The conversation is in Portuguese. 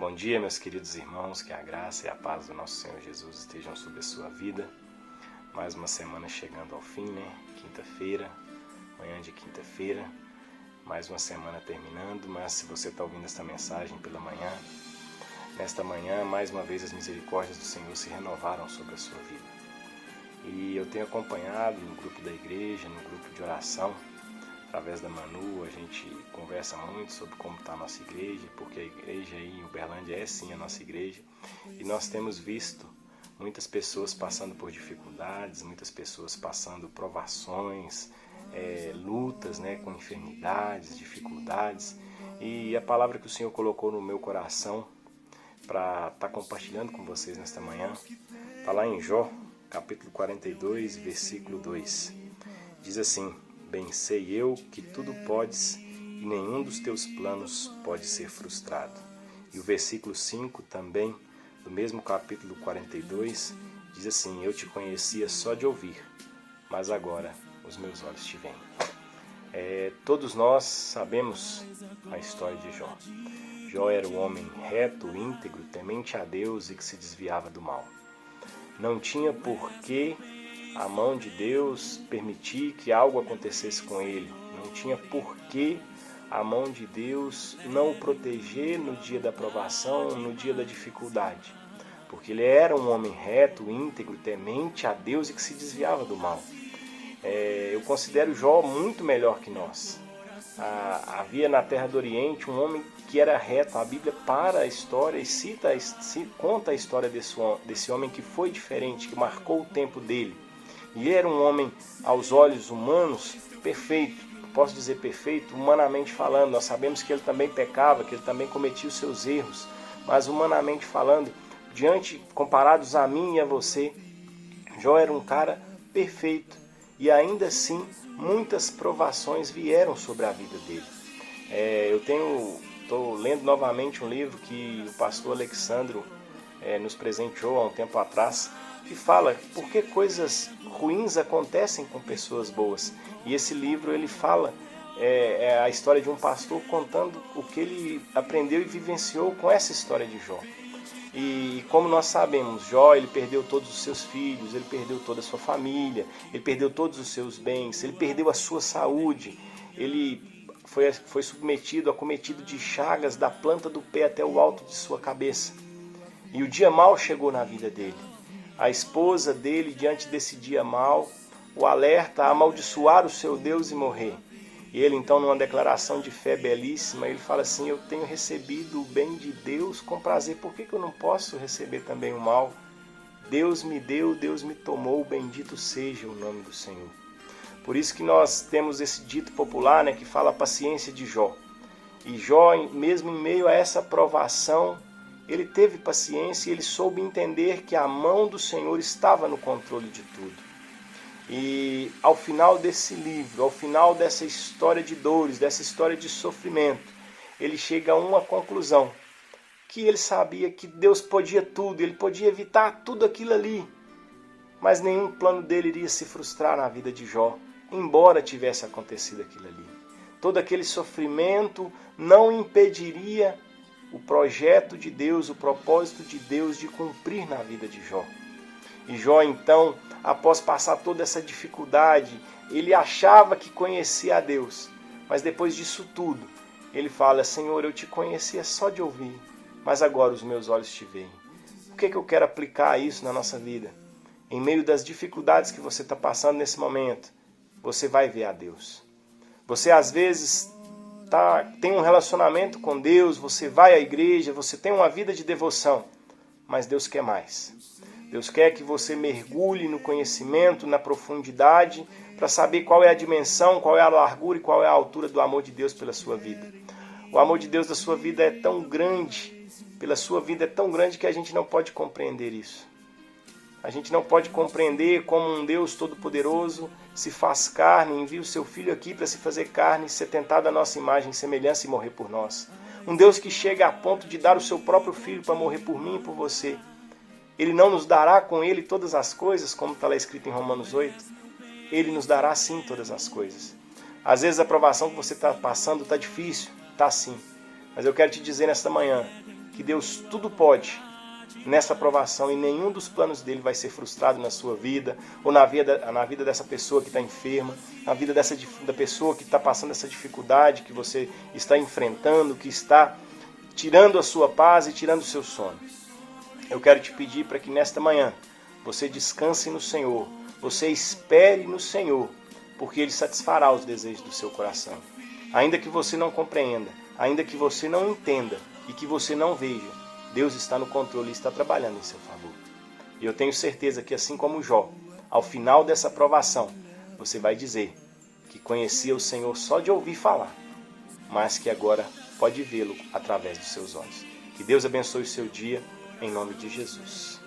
Bom dia, meus queridos irmãos, que a graça e a paz do nosso Senhor Jesus estejam sobre a sua vida. Mais uma semana chegando ao fim, né? Quinta-feira, manhã de quinta-feira, mais uma semana terminando, mas se você está ouvindo esta mensagem pela manhã, nesta manhã, mais uma vez as misericórdias do Senhor se renovaram sobre a sua vida. E eu tenho acompanhado no grupo da igreja, no grupo de oração, através da Manu, a gente conversa muito sobre como está a nossa igreja, porque a igreja aí em Uberlândia é sim a nossa igreja, e nós temos visto muitas pessoas passando por dificuldades, muitas pessoas passando provações, lutas, né, com enfermidades, dificuldades, e a palavra que o Senhor colocou no meu coração para estar compartilhando com vocês nesta manhã, está lá em Jó, capítulo 42, versículo 2, diz assim: Bem sei eu que tudo podes e nenhum dos teus planos pode ser frustrado. E o versículo 5 também, do mesmo capítulo 42, diz assim: Eu te conhecia só de ouvir, mas agora os meus olhos te veem. Todos nós sabemos a história de Jó. Jó era um homem reto, íntegro, temente a Deus e que se desviava do mal. Não tinha por que a mão de Deus permitir que algo acontecesse com ele. Não tinha por que a mão de Deus não o proteger no dia da provação, no dia da dificuldade. Porque ele era um homem reto, íntegro, temente a Deus e que se desviava do mal. Eu considero Jó muito melhor que nós. Havia na terra do Oriente um homem que era reto. A Bíblia para a história e conta a história desse homem que foi diferente, que marcou o tempo dele. E era um homem, aos olhos humanos, perfeito. Posso dizer perfeito, humanamente falando. Nós sabemos que ele também pecava, que ele também cometia os seus erros. Mas humanamente falando, comparados a mim e a você, Jó era um cara perfeito. E ainda assim, muitas provações vieram sobre a vida dele. Estou lendo novamente um livro que o pastor Alexandro nos presenteou há um tempo atrás, que fala por que coisas ruins acontecem com pessoas boas. E esse livro ele fala a história de um pastor contando o que ele aprendeu e vivenciou com essa história de Jó. E como nós sabemos, Jó ele perdeu todos os seus filhos, ele perdeu toda a sua família, ele perdeu todos os seus bens, ele perdeu a sua saúde, ele foi acometido de chagas da planta do pé até o alto de sua cabeça. E o dia mau chegou na vida dele. A esposa dele, diante desse dia mau, o alerta a amaldiçoar o seu Deus e morrer. E ele, então, numa declaração de fé belíssima, ele fala assim: eu tenho recebido o bem de Deus com prazer, por que eu não posso receber também o mal? Deus me deu, Deus me tomou, bendito seja o nome do Senhor. Por isso que nós temos esse dito popular, né, que fala a paciência de Jó. E Jó, mesmo em meio a essa provação, ele teve paciência e ele soube entender que a mão do Senhor estava no controle de tudo. E ao final desse livro, ao final dessa história de dores, dessa história de sofrimento, ele chega a uma conclusão, que ele sabia que Deus podia tudo, ele podia evitar tudo aquilo ali, mas nenhum plano dele iria se frustrar na vida de Jó, embora tivesse acontecido aquilo ali. Todo aquele sofrimento não impediria o projeto de Deus, o propósito de Deus de cumprir na vida de Jó. E Jó, então, após passar toda essa dificuldade, ele achava que conhecia a Deus. Mas depois disso tudo, ele fala: Senhor, eu te conhecia só de ouvir, mas agora os meus olhos te veem. O que eu quero aplicar isso na nossa vida? Em meio das dificuldades que você está passando nesse momento, você vai ver a Deus. Você às vezes tem um relacionamento com Deus, você vai à igreja, você tem uma vida de devoção, mas Deus quer mais. Deus quer que você mergulhe no conhecimento, na profundidade, para saber qual é a dimensão, qual é a largura e qual é a altura do amor de Deus pela sua vida. O amor de Deus da sua vida é tão grande, pela sua vida é tão grande que a gente não pode compreender isso. A gente não pode compreender como um Deus todo-poderoso se faz carne, envia o seu Filho aqui para se fazer carne, ser tentado à nossa imagem e semelhança e morrer por nós. Um Deus que chega a ponto de dar o seu próprio Filho para morrer por mim e por você. Ele não nos dará com Ele todas as coisas, como está lá escrito em Romanos 8? Ele nos dará sim todas as coisas. Às vezes a provação que você está passando está difícil, está sim. Mas eu quero te dizer nesta manhã que Deus tudo pode nessa provação e nenhum dos planos dele vai ser frustrado na sua vida ou na vida dessa pessoa que está enferma, na vida da pessoa que está passando essa dificuldade que você está enfrentando, que está tirando a sua paz e tirando o seu sono. Eu quero te pedir para que nesta manhã você descanse no Senhor, você espere no Senhor, porque Ele satisfará os desejos do seu coração. Ainda que você não compreenda, ainda que você não entenda e que você não veja, Deus está no controle e está trabalhando em seu favor. E eu tenho certeza que assim como Jó, ao final dessa provação, você vai dizer que conhecia o Senhor só de ouvir falar, mas que agora pode vê-lo através dos seus olhos. Que Deus abençoe o seu dia, em nome de Jesus.